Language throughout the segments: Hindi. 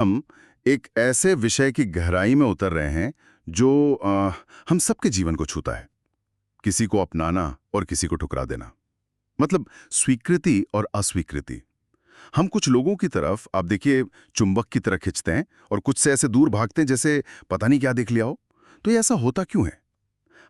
हम एक ऐसे विषय की गहराई में उतर रहे हैं जो हम सबके जीवन को छूता है। किसी को अपनाना और किसी को ठुकरा देना, मतलब स्वीकृति और अस्वीकृति। हम कुछ लोगों की तरफ, आप देखिए, चुंबक की तरह खिंचते हैं और कुछ से ऐसे दूर भागते हैं जैसे पता नहीं क्या देख लिया हो। तो ये ऐसा होता क्यों है?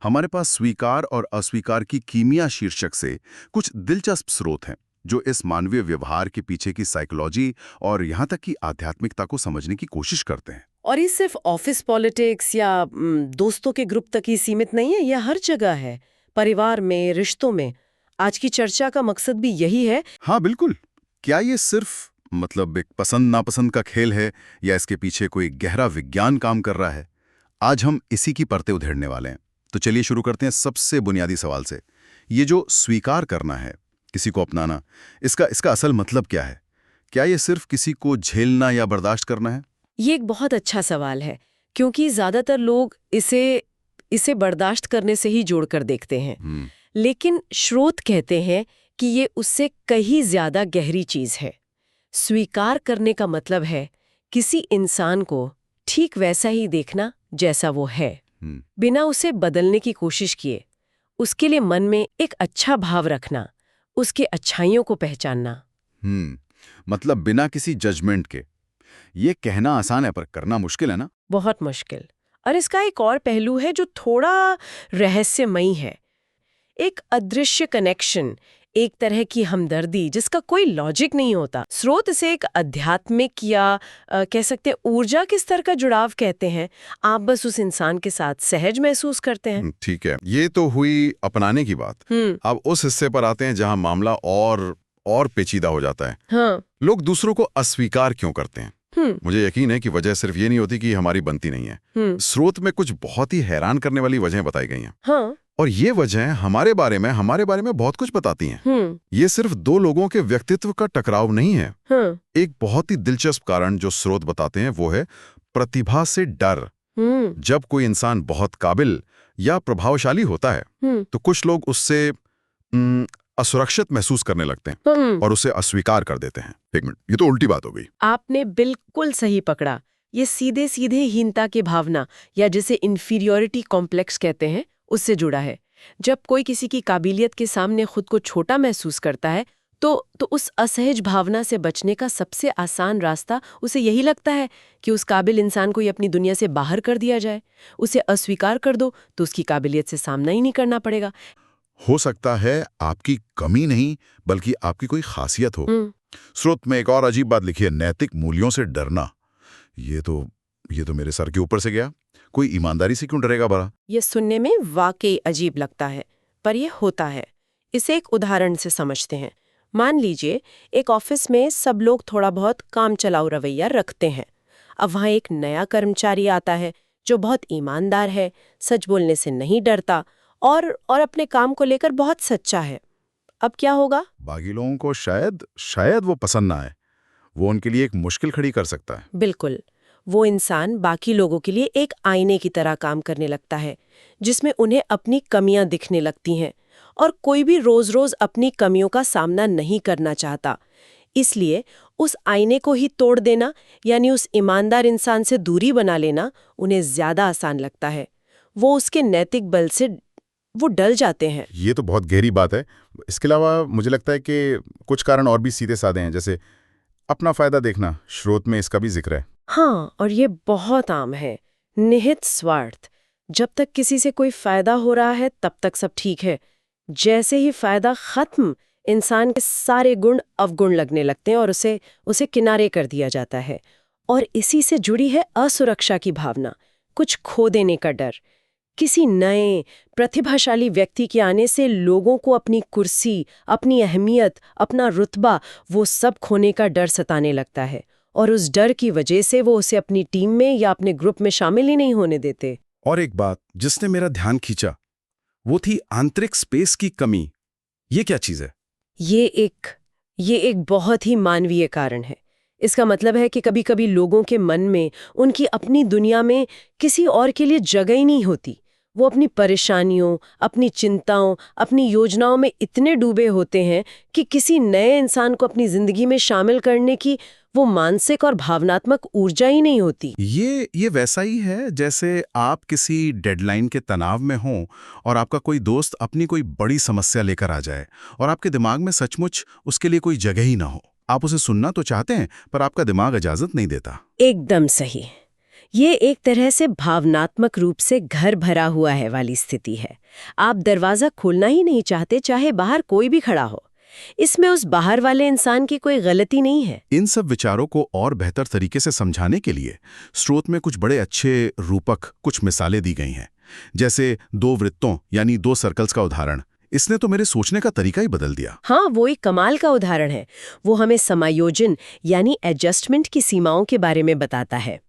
हमारे पास स्वीकार और अस्वीकार की कीमिया शीर्षक से कुछ दिलचस्प स्रोत हैं जो इस मानवीय व्यवहार के पीछे की साइकोलॉजी और यहाँ तक कि आध्यात्मिकता को समझने की कोशिश करते हैं। और ये सिर्फ ऑफिस पॉलिटिक्स या दोस्तों के ग्रुप तक ही सीमित नहीं है, यह हर जगह है, परिवार में, रिश्तों में। आज की चर्चा का मकसद भी यही है। हाँ बिल्कुल। क्या ये सिर्फ मतलब एक पसंद नापसंद का खेल है या इसके पीछे कोई गहरा विज्ञान काम कर रहा है? आज हम इसी की परतें उधेड़ने वाले हैं। तो चलिए शुरू करते हैं सबसे बुनियादी सवाल से। ये जो स्वीकार करना है, किसी को अपनाना, इसका असल मतलब क्या है? क्या ये सिर्फ किसी को झेलना या बर्दाश्त करना है? ये एक बहुत अच्छा सवाल है, क्योंकि ज्यादातर लोग इसे बर्दाश्त करने से ही जोड़कर देखते हैं। लेकिन स्रोत कहते हैं कि ये उससे कहीं ज्यादा गहरी चीज है। स्वीकार करने का मतलब है किसी इंसान को ठीक वैसा ही देखना जैसा वो है, बिना उसे बदलने की कोशिश किए। उसके लिए मन में एक अच्छा भाव रखना, उसके अच्छाइयों को पहचानना। मतलब बिना किसी जजमेंट के। ये कहना आसान है पर करना मुश्किल है ना? बहुत मुश्किल। और इसका एक और पहलू है जो थोड़ा रहस्यमयी है। एक अदृश्य कनेक्शन, एक तरह की हमदर्दी जिसका कोई लॉजिक नहीं होता। स्रोत इसे एक आध्यात्मिक या कह सकते हैं ऊर्जा के स्तर का जुड़ाव कहते हैं। आप बस उस इंसान के साथ सहज महसूस करते हैं। ठीक है, ये तो हुई अपनाने की बात। अब उस हिस्से पर आते हैं जहां मामला और पेचीदा हो जाता है। हाँ। लोग दूसरों को अस्वीकार क्यों करते हैं? मुझे यकीन है कि वजह सिर्फ ये नहीं होती कि हमारी बनती नहीं है। स्रोत में कुछ बहुत ही हैरान करने वाली वजहें बताई गई हैं। हाँ। और ये वजहें हमारे बारे में बहुत कुछ बताती हैं। ये सिर्फ दो लोगों के व्यक्तित्व का टकराव नहीं है। एक बहुत ही दिलचस्प कारण जो स्रोत बताते हैं वो है प्रतिभा से डर। जब कोई इंसान बहुत काबिल या प्रभावशाली होता है तो कुछ लोग उससे असुरक्षित महसूस करने लगते हैं और उसे अस्वीकार कर देते हैं। एक मिनट, ये तो उल्टी बात हो गई। आपने बिल्कुल सही पकड़ा। ये सीधे सीधे हीनता की भावना, या जिसे इंफीरियोरिटी कॉम्प्लेक्स कहते हैं, उससे जुड़ा है। जब कोई किसी की काबिलियत के सामने खुद को छोटा महसूस करता है तो उस असहज भावना से बचने का सबसे आसान रास्ता उसे यही लगता है कि उस काबिल इंसान को ही अपनी दुनिया से बाहर कर दिया जाए। उसे अस्वीकार कर दो तो उसकी काबिलियत से सामना ही नहीं करना पड़ेगा। हो सकता है आपकी कमी नहीं बल्कि आपकी कोई खासियत हो। स्रोत में एक और अजीब बात लिखी है, नैतिक मूल्यों से डरना। ये तो मेरे सर के ऊपर से गया। कोई ईमानदारी से क्यों डरेगा भला? ये सुनने में वाकई अजीब लगता है, पर ये होता है। इसे एक उदाहरण से समझते हैं। मान लीजिए एक ऑफिस में सब लोग थोड़ा बहुत काम चलाऊ रवैया रखते हैं। अब वहाँ एक नया कर्मचारी आता है जो बहुत ईमानदार है, सच बोलने से नहीं डरता और अपने काम को लेकर बहुत सच्चा है। अब क्या होगा? बाकी लोगों को शायद वो पसंद ना आए। वो उनके लिए एक मुश्किल खड़ी कर सकता है। बिल्कुल। वो इंसान बाकी लोगों के लिए एक आईने की तरह काम करने लगता है, जिसमें उन्हें अपनी कमियां दिखने लगती हैं। और कोई भी रोज रोज अपनी कमियों का सामना नहीं करना चाहता। इसलिए उस आईने को ही तोड़ देना, यानी उस ईमानदार इंसान से दूरी बना लेना, उन्हें ज्यादा आसान लगता है। वो उसके नैतिक बल से वो डल जाते हैं। ये तो बहुत गहरी बात है। इसके अलावा मुझे लगता है कि कुछ कारण और भी सीधे साधे हैं, जैसे अपना फायदा देखना। स्रोत में इसका भी जिक्र है। हाँ, और ये बहुत आम है। निहित स्वार्थ। जब तक किसी से कोई फायदा हो रहा है तब तक सब ठीक है। जैसे ही फायदा खत्म, इंसान के सारे गुण अवगुण लगने लगते हैं और उसे किनारे कर दिया जाता है। और इसी से जुड़ी है असुरक्षा की भावना, कुछ खो देने का डर। किसी नए प्रतिभाशाली व्यक्ति के आने से लोगों को अपनी कुर्सी, अपनी अहमियत, अपना रुतबा, वो सब खोने का डर सताने लगता है। और उस डर की वजह से वो उसे अपनी टीम में या अपने ग्रुप में शामिल ही नहीं होने देते। और एक बात जिसने मेरा ध्यान खींचा वो थी आंतरिक स्पेस की कमी। ये क्या चीज है? ये एक बहुत ही मानवीय कारण है। इसका मतलब है कि कभी-कभी लोगों के मन में, उनकी अपनी दुनिया में किसी और के लिए जगह ही नहीं होती। वो अपनी परेशानियों, अपनी चिंताओं, अपनी योजनाओं में इतने डूबे होते हैं कि किसी नए इंसान को अपनी जिंदगी में शामिल करने की वो मानसिक और भावनात्मक ऊर्जा ही नहीं होती। ये वैसा ही है जैसे आप किसी डेडलाइन के तनाव में हों और आपका कोई दोस्त अपनी कोई बड़ी समस्या लेकर आ जाए और आपके दिमाग में सचमुच उसके लिए कोई जगह ही ना हो। आप उसे सुनना तो चाहते हैं पर आपका दिमाग इजाजत नहीं देता। एकदम सही। ये एक तरह से भावनात्मक रूप से घर भरा हुआ है वाली स्थिति है। आप दरवाजा खोलना ही नहीं चाहते, चाहे बाहर कोई भी खड़ा हो। इसमें उस बाहर वाले इंसान की कोई गलती नहीं है। इन सब विचारों को और बेहतर तरीके से समझाने के लिए स्रोत में कुछ बड़े अच्छे रूपक, कुछ मिसालें दी गई हैं। जैसे 2 वृत्तों यानी 2 सर्कल्स का उदाहरण। इसने तो मेरे सोचने का तरीका ही बदल दिया। हाँ, वो एक कमाल का उदाहरण है। वो हमें समायोजन यानी एडजस्टमेंट की सीमाओं के बारे में बताता है।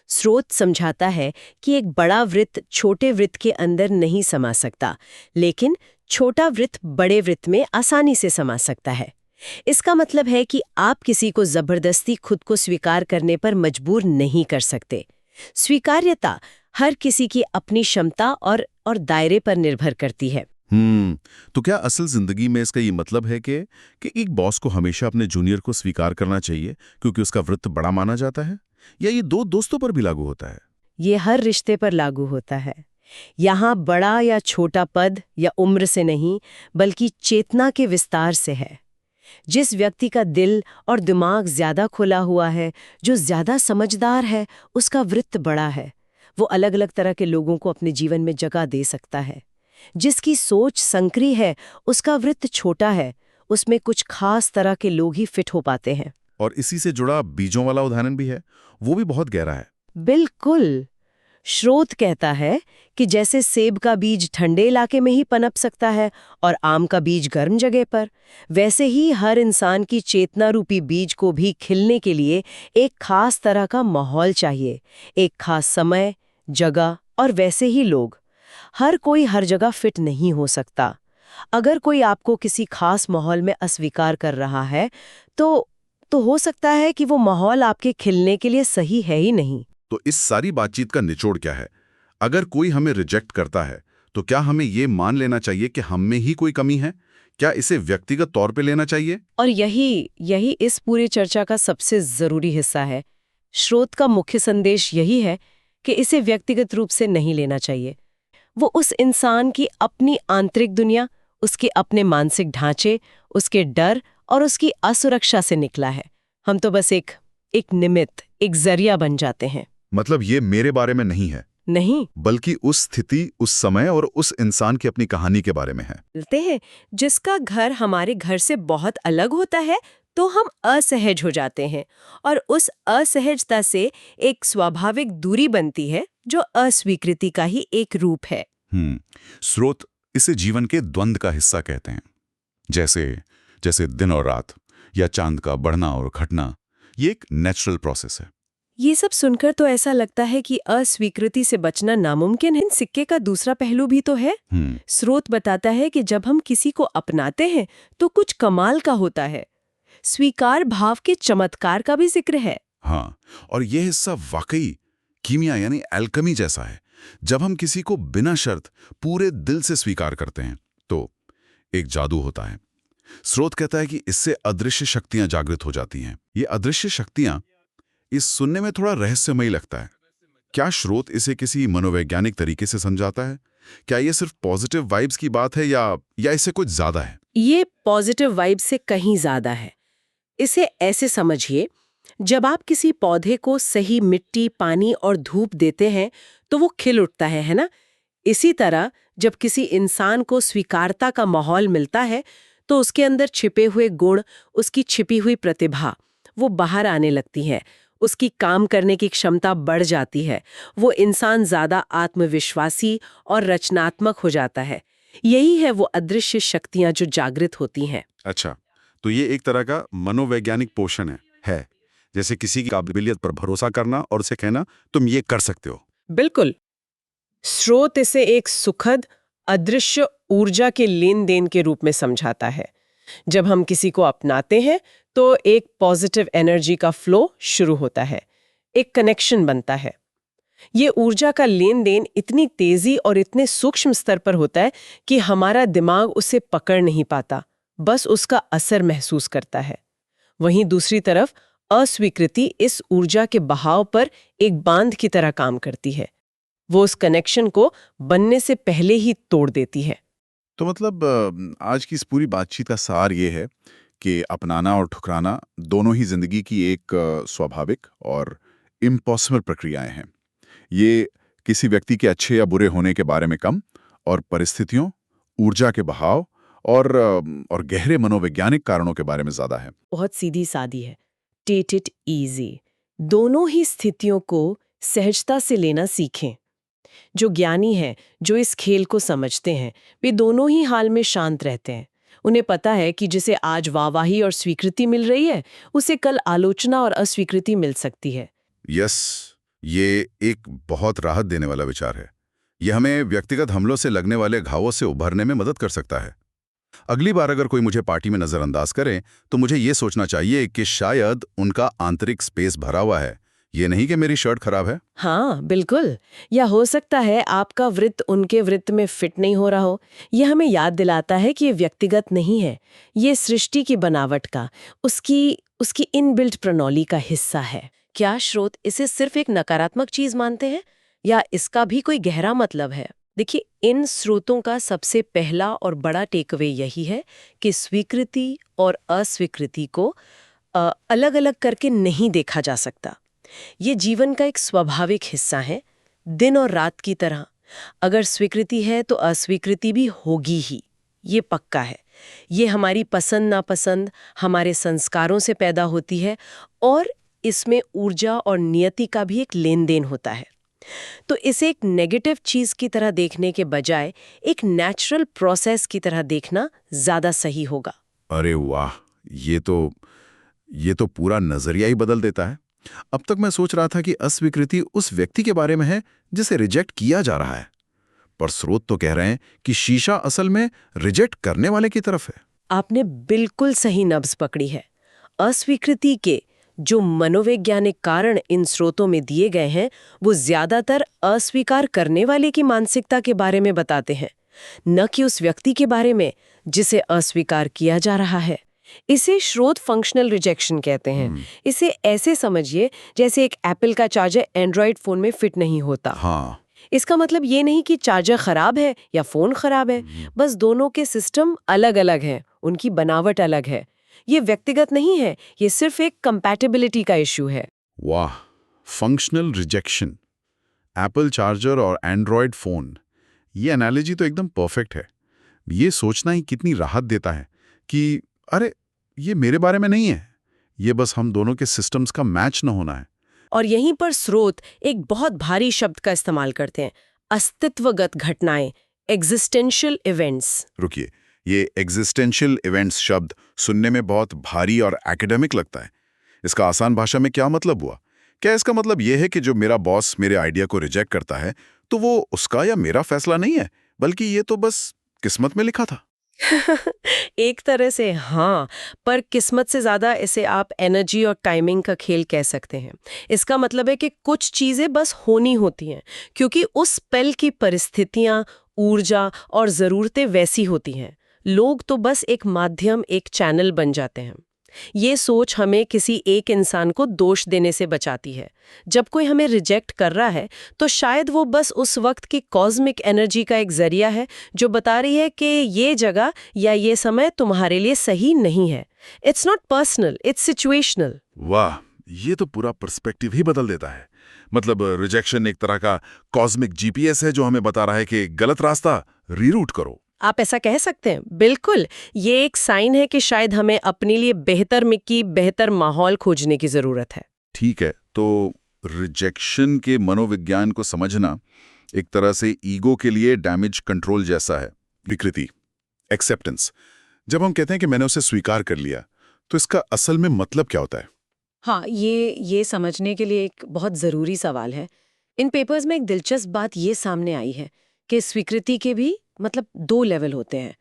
स्रोत समझाता है कि एक बड़ा वृत्त छोटे वृत्त के अंदर नहीं समा सकता, लेकिन छोटा वृत्त बड़े वृत्त में आसानी से समा सकता है। इसका मतलब है कि आप किसी को जबरदस्ती खुद को स्वीकार करने पर मजबूर नहीं कर सकते। स्वीकार्यता हर किसी की अपनी क्षमता और दायरे पर निर्भर करती है। तो क्या असल जिंदगी में इसका ये मतलब है कि एक बॉस को हमेशा अपने जूनियर को स्वीकार करना चाहिए क्योंकि उसका वृत्त बड़ा माना जाता है, या ये 2 दोस्तों पर भी लागू होता है? ये हर रिश्ते पर लागू होता है। यहाँ बड़ा या छोटा पद या उम्र से नहीं, बल्कि चेतना के विस्तार से है। जिस व्यक्ति का दिल और दिमाग ज्यादा खुला हुआ है, जो ज्यादा समझदार है, उसका वृत्त बड़ा है। वो अलग अलग तरह के लोगों को अपने जीवन में जगह दे सकता है। जिसकी सोच संकरी है, उसका वृत्त छोटा है। उसमें कुछ खास तरह के लोग ही फिट हो पाते हैं। और इसी से जुड़ा बीजों वाला उदाहरण भी है, वो भी बहुत गहरा है। बिल्कुल। स्रोत कहता है कि जैसे सेब का बीज ठंडे इलाके में ही पनप सकता है और आम का बीज गर्म जगह पर, वैसे ही हर इंसान की चेतना रूपी बीज को भी खिलने के लिए एक खास तरह का माहौल चाहिए, एक खास समय, जगह और वैसे ही लोग। हर कोई हर जगह फिट नहीं हो सकता। अगर कोई आपको किसी खास माहौल में अस्वीकार कर रहा है, तो हो सकता है कि वो माहौल आपके खिलने के लिए सही है ही नहीं। तो इस सारी बातचीत का निचोड़ क्या है? अगर कोई हमें रिजेक्ट करता है तो क्या हमें ये मान लेना चाहिए कि हम में ही कोई कमी है? क्या इसे व्यक्तिगत तौर पे लेना चाहिए? और यही इस पूरी चर्चा का सबसे जरूरी हिस्सा है। स्रोत का मुख्य संदेश यही है कि इसे व्यक्तिगत रूप से नहीं लेना चाहिए। वो उस इंसान की अपनी आंतरिक दुनिया, उसके अपने मानसिक ढांचे, उसके डर और उसकी असुरक्षा से निकला है। हम तो बस एक निमित्त, एक जरिया बन जाते हैं। मतलब ये मेरे बारे में नहीं है, नहीं, बल्कि उस स्थिति, उस समय और उस इंसान की अपनी कहानी के बारे में है। बोलते हैं जिसका घर हमारे घर से बहुत अलग होता है तो हम असहज हो जाते हैं, और उस असहजता से एक स्वाभाविक दूरी बनती है जो अस्वीकृति का ही एक रूप है। स्रोत इसे जीवन के द्वंद्व का हिस्सा कहते हैं। जैसे दिन और रात या चांद का बढ़ना और घटना, ये एक नेचुरल प्रोसेस है। ये सब सुनकर तो ऐसा लगता है कि अस्वीकृति से बचना नामुमकिन है। सिक्के का दूसरा पहलू भी तो है। स्रोत बताता है कि जब हम किसी को अपनाते हैं तो कुछ कमाल का होता है। स्वीकार भाव के चमत्कार का भी जिक्र है। हाँ, और यह हिस्सा वाकई कीमिया यानी एल्केमी जैसा है। जब हम किसी को बिना शर्त पूरे दिल से स्वीकार करते हैं तो एक जादू होता है। स्रोत कहता है कि इससे अदृश्य शक्तियां जागृत हो जाती हैं। ये अदृश्य शक्तियां, इस सुनने में थोड़ा रहस्यमयी लगता है। क्या स्रोत इसे किसी मनोवैज्ञानिक तरीके से समझाता है? क्या ये सिर्फ पॉजिटिव वाइब्स की बात है या इससे कुछ ज्यादा है? ये पॉजिटिव वाइब्स से कहीं ज्यादा है। इसे ऐसे समझिए, जब आप किसी पौधे को सही मिट्टी, पानी और धूप देते हैं तो वो खिल उठता है ना? इसी तरह जब किसी इंसान को स्वीकारता का माहौल मिलता है तो उसके अंदर छिपे हुए गुण, उसकी छिपी हुई प्रतिभा, वो बाहर आने लगती है। उसकी काम करने की क्षमता बढ़ जाती है। वो इंसान ज्यादा आत्मविश्वासी और रचनात्मक हो जाता है। यही है वो अदृश्य शक्तियां जो जागृत होती हैं। अच्छा, तो ये एक तरह का मनोवैज्ञानिक पोषण है, जैसे किसी की काबिलियत पर भरोसा करना और उसे कहना तुम ये कर सकते हो। बिल्कुल। स्रोत इसे एक सुखद अदृश्य ऊर्जा के लेन देन के रूप में समझाता है। जब हम किसी को अपनाते हैं तो एक पॉजिटिव एनर्जी का फ्लो शुरू होता है, एक कनेक्शन बनता है। ये ऊर्जा का लेन देन इतनी तेजी और इतने सूक्ष्म स्तर पर होता है कि हमारा दिमाग उसे पकड़ नहीं पाता, बस उसका असर महसूस करता है। वहीं दूसरी तरफ अस्वीकृति इस ऊर्जा के बहाव पर एक बांध की तरह काम करती है। वो उस कनेक्शन को बनने से पहले ही तोड़ देती है। तो मतलब आज की इस पूरी बातचीत का सार ये है कि अपनाना और ठुकराना दोनों ही जिंदगी की एक स्वाभाविक और इम्पॉसिबल प्रक्रियाएं हैं। ये किसी व्यक्ति के अच्छे या बुरे होने के बारे में कम और परिस्थितियों, ऊर्जा के बहाव और गहरे मनोवैज्ञानिक कारणों के बारे में ज्यादा है। बहुत सीधी सादी है। Take it easy. दोनों ही स्थितियों को सहजता से लेना सीखें। जो ज्ञानी हैं, जो इस खेल को समझते हैं, वे दोनों ही हाल में शांत रहते हैं। उन्हें पता है कि जिसे आज वाहवाही और स्वीकृति मिल रही है, उसे कल आलोचना और अस्वीकृति मिल सकती है। यस, ये एक बहुत राहत देने वाला विचार है। यह हमें व्यक्तिगत हमलों से लगने वाले घावों से उभरने में मदद कर सकता है। अगली बार अगर कोई मुझे पार्टी में नजरअंदाज करे तो मुझे ये सोचना चाहिए कि शायद उनका आंतरिक स्पेस भरा हुआ है, ये नहीं कि मेरी शर्ट खराब है। हाँ, बिल्कुल। या हो सकता है आपका वृत्त उनके वृत्त में फिट नहीं हो रहा हो। यह हमें याद दिलाता है कि ये व्यक्तिगत नहीं है, ये सृष्टि की बनावट का, उसकी इनबिल्ट प्रणाली का हिस्सा है। क्या श्रोत इसे सिर्फ एक नकारात्मक चीज मानते हैं या इसका भी कोई गहरा मतलब है? देखिए, इन स्रोतों का सबसे पहला और बड़ा टेकअवे यही है कि स्वीकृति और अस्वीकृति को अलग अलग करके नहीं देखा जा सकता। ये जीवन का एक स्वाभाविक हिस्सा है, दिन और रात की तरह। अगर स्वीकृति है तो अस्वीकृति भी होगी ही, ये पक्का है। ये हमारी पसंद नापसंद, हमारे संस्कारों से पैदा होती है और इसमें ऊर्जा और नियति का भी एक लेन देन होता है। तो इसे एक नेगेटिव चीज की तरह देखने के बजाय एक नेचुरल प्रोसेस की तरह देखना ज्यादा सही होगा। अरे वाह, ये तो पूरा नजरिया ही बदल देता है। अब तक मैं सोच रहा था कि अस्वीकृति उस व्यक्ति के बारे में है जिसे रिजेक्ट किया जा रहा है, पर स्रोत तो कह रहे हैं कि शीशा असल में रिजेक्ट करने वाले की तरफ है। आपने बिल्कुल सही नब्ज पकड़ी है। अस्वीकृति के जो मनोवैज्ञानिक कारण इन स्रोतों में दिए गए हैं, वो ज्यादातर अस्वीकार करने वाले की मानसिकता के बारे में बताते हैं, न कि उस व्यक्ति के बारे में जिसे अस्वीकार किया जा रहा है। इसे स्रोत फंक्शनल रिजेक्शन कहते हैं। इसे ऐसे समझिए जैसे एक एप्पल का चार्जर एंड्रॉयड फोन में फिट नहीं होता। हाँ। इसका मतलब ये नहीं कि चार्जर खराब है या फोन खराब है, बस दोनों के सिस्टम अलग अलग हैं, उनकी बनावट अलग है। ये व्यक्तिगत नहीं है, ये सिर्फ एक कंपैटिबिलिटी का इश्यू है। वाह, फंक्शनल रिजेक्शन, एप्पल चार्जर और एंड्रॉयड फोन, ये एनालॉजी तो एकदम परफेक्ट है। ये सोचना ही कितनी राहत देता है कि अरे, ये मेरे बारे में नहीं है, ये बस हम दोनों के सिस्टम्स का मैच न होना है। और यहीं पर स्रोत एक बहुत भारी शब्द का इस्तेमाल करते हैं, अस्तित्वगत घटनाएं, एग्जिस्टेंशियल इवेंट्स। रुकिए, ये एग्जिस्टेंशियल इवेंट्स शब्द सुनने में बहुत भारी और एकेडमिक लगता है। इसका आसान भाषा में क्या मतलब हुआ? क्या इसका मतलब ये है कि जो मेरा बॉस मेरे आइडिया को रिजेक्ट करता है तो वो उसका या मेरा फैसला नहीं है, बल्कि ये तो बस किस्मत में लिखा था? एक तरह से हाँ, पर किस्मत से ज़्यादा इसे आप एनर्जी और टाइमिंग का खेल कह सकते हैं। इसका मतलब है कि कुछ चीज़ें बस होनी होती हैं क्योंकि उस पल की परिस्थितियाँ, ऊर्जा और ज़रूरतें वैसी होती हैं। लोग तो बस एक माध्यम, एक चैनल बन जाते हैं। ये सोच हमें किसी एक इंसान को दोष देने से बचाती है। जब कोई हमें रिजेक्ट कर रहा है तो शायद वो बस उस वक्त की कॉस्मिक एनर्जी का एक जरिया है जो बता रही है कि ये जगह या ये समय तुम्हारे लिए सही नहीं है। It's not personal, it's situational. वाह, ये तो पूरा पर्सपेक्टिव ही बदल देता है। मतलब रिजेक्शन एक तरह का कॉस्मिक जीपीएस है जो हमें बता रहा है कि गलत रास्ता रीरूट करो। आप ऐसा कह सकते हैं, बिल्कुल। ये एक साइन है कि शायद हमें अपने लिए बेहतर माहौल खोजने की जरूरत है। ठीक है, तो रिजेक्शन के मनोविज्ञान को समझना एक तरह से ईगो के लिए डैमेज कंट्रोल जैसा है। विकृति, एक्सेप्टेंस, जब हम कहते हैं कि मैंने उसे स्वीकार कर लिया, तो इसका असल में मतलब क्या होता है? हाँ, ये समझने के लिए एक बहुत ज़रूरी सवाल है। इन पेपर्स में एक दिलचस्प बात ये सामने आई है कि स्वीकृति के भी मतलब 2 लेवल होते हैं।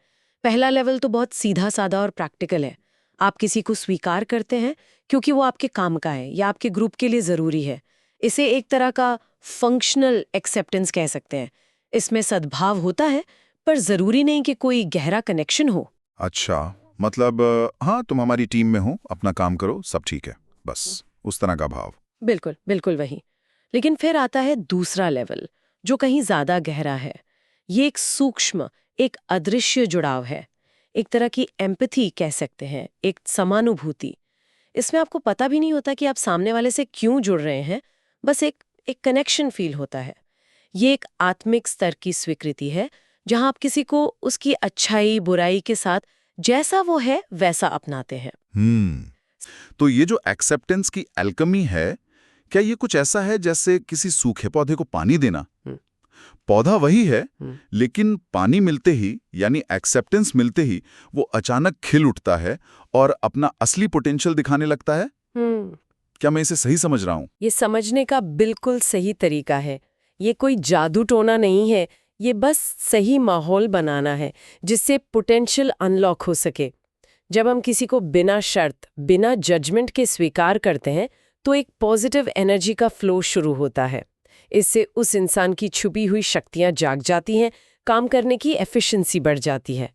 पहला लेवल तो बहुत सीधा साधा और प्रैक्टिकल है। आप किसी को स्वीकार करते हैं क्योंकि वो आपके काम का है या आपके ग्रुप के लिए ज़रूरी है। इसे एक तरह का फंक्शनल एक्सेप्टेंस कह सकते हैं। इसमें सद्भाव होता है पर ज़रूरी नहीं कि कोई गहरा कनेक्शन हो। अच्छा, मतलब हाँ, तुम हमारी टीम में हो, अपना काम करो, सब ठीक है। बस उस तरह का भाव। बिल्कुल बिल्कुल वही। लेकिन फिर आता है दूसरा लेवल, जो कहीं ज्यादा गहरा है। ये एक सूक्ष्म, एक अदृश्य जुड़ाव है। एक तरह की एम्पैथी कह सकते हैं, एक समानुभूति। इसमें आपको पता भी नहीं होता कि आप सामने वाले से क्यों जुड़ रहे हैं, बस एक एक कनेक्शन फील होता है। ये एक आत्मिक स्तर की स्वीकृति है, जहां आप किसी को उसकी अच्छाई बुराई के साथ जैसा वो है वैसा अपनाते हैं। तो ये जो एक्सेप्टेंस की एल्केमी है, क्या ये कुछ ऐसा है जैसे किसी सूखे पौधे को पानी देना? पौधा वही है, लेकिन पानी मिलते ही यानी एक्सेप्टेंस मिलते ही वो अचानक खिल उठता है और अपना असली पोटेंशियल दिखाने लगता है। क्या मैं इसे सही समझ रहा हूँ? ये समझने का बिल्कुल सही तरीका है। ये कोई जादू टोना नहीं है, ये बस सही माहौल बनाना है जिससे पोटेंशियल अनलॉक हो सके। जब हम किसी को बिना शर्त, बिना जजमेंट के स्वीकार करते हैं, तो एक पॉजिटिव एनर्जी का फ्लो शुरू होता है। इससे उस इंसान की छुपी हुई शक्तियां जाग जाती हैं, काम करने की एफिशिएंसी बढ़ जाती है।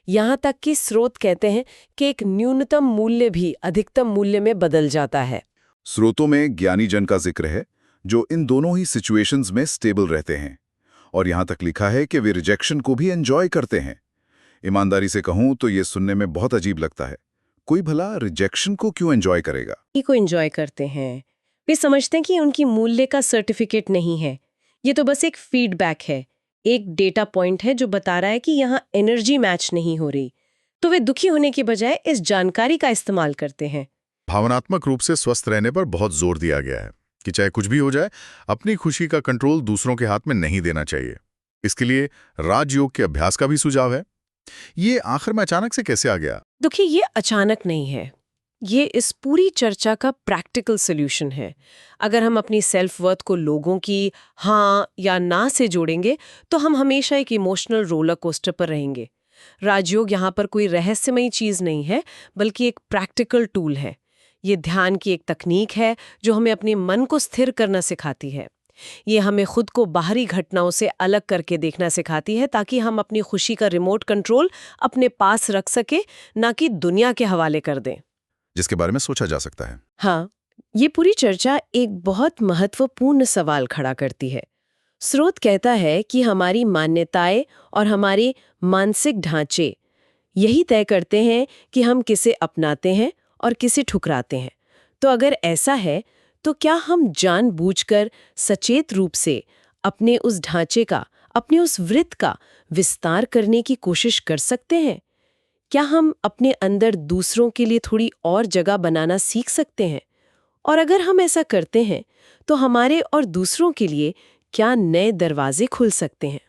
यहाँ तक कि स्रोत कहते हैं कि एक न्यूनतम मूल्य भी अधिकतम मूल्य में बदल जाता है। स्रोतों में ज्ञानी जन का जिक्र है जो इन दोनों ही सिचुएशंस में स्टेबल रहते हैं, और यहाँ तक लिखा है कि वे रिजेक्शन को भी एंजॉय करते हैं। ईमानदारी से कहूं तो ये सुनने में बहुत अजीब लगता है। कोई भला रिजेक्शन को क्यों एंजॉय करेगा? को एंजॉय करते हैं। वे समझते हैं कि उनकी मूल्य का सर्टिफिकेट नहीं है, ये तो बस एक फीडबैक है, एक डेटा पॉइंट है जो बता रहा है कि यहाँ एनर्जी मैच नहीं हो रही। तो वे दुखी होने के बजाय इस जानकारी का इस्तेमाल करते हैं। भावनात्मक रूप से स्वस्थ रहने पर बहुत जोर दिया गया है कि चाहे कुछ भी हो जाए, अपनी खुशी का कंट्रोल दूसरों के हाथ में नहीं देना चाहिए। इसके लिए राजयोग के अभ्यास का भी सुझाव है। ये आखिर में अचानक से कैसे आ गया? देखिए, ये अचानक नहीं है, ये इस पूरी चर्चा का प्रैक्टिकल सॉल्यूशन है। अगर हम अपनी सेल्फ वर्थ को लोगों की हाँ या ना से जोड़ेंगे, तो हम हमेशा एक इमोशनल रोलर कोस्टर पर रहेंगे। राजयोग यहाँ पर कोई रहस्यमयी चीज नहीं है, बल्कि एक प्रैक्टिकल टूल है। ये ध्यान की एक तकनीक है जो हमें अपने मन को स्थिर करना सिखाती है। ये हमें खुद को बाहरी घटनाओं से अलग करके देखना सिखाती है, ताकि हम अपनी खुशी का रिमोट कंट्रोल अपने पास रख सके, ना कि दुनिया के हवाले कर दें। जिसके बारे में सोचा जा सकता है। हाँ, ये पूरी चर्चा एक बहुत महत्वपूर्ण सवाल खड़ा करती है। स्रोत कहता है कि हमारी मान्यताएं और हमारे मानसिक ढांचे यही तय करते हैं कि हम किसे अपनाते हैं और किसे ठुकराते हैं। तो अगर ऐसा है, तो क्या हम जानबूझकर सचेत रूप से अपने उस ढांचे का, अपने उस वृत्त का विस्तार करने की कोशिश कर सकते हैं? क्या हम अपने अंदर दूसरों के लिए थोड़ी और जगह बनाना सीख सकते हैं? और अगर हम ऐसा करते हैं, तो हमारे और दूसरों के लिए क्या नए दरवाजे खुल सकते हैं?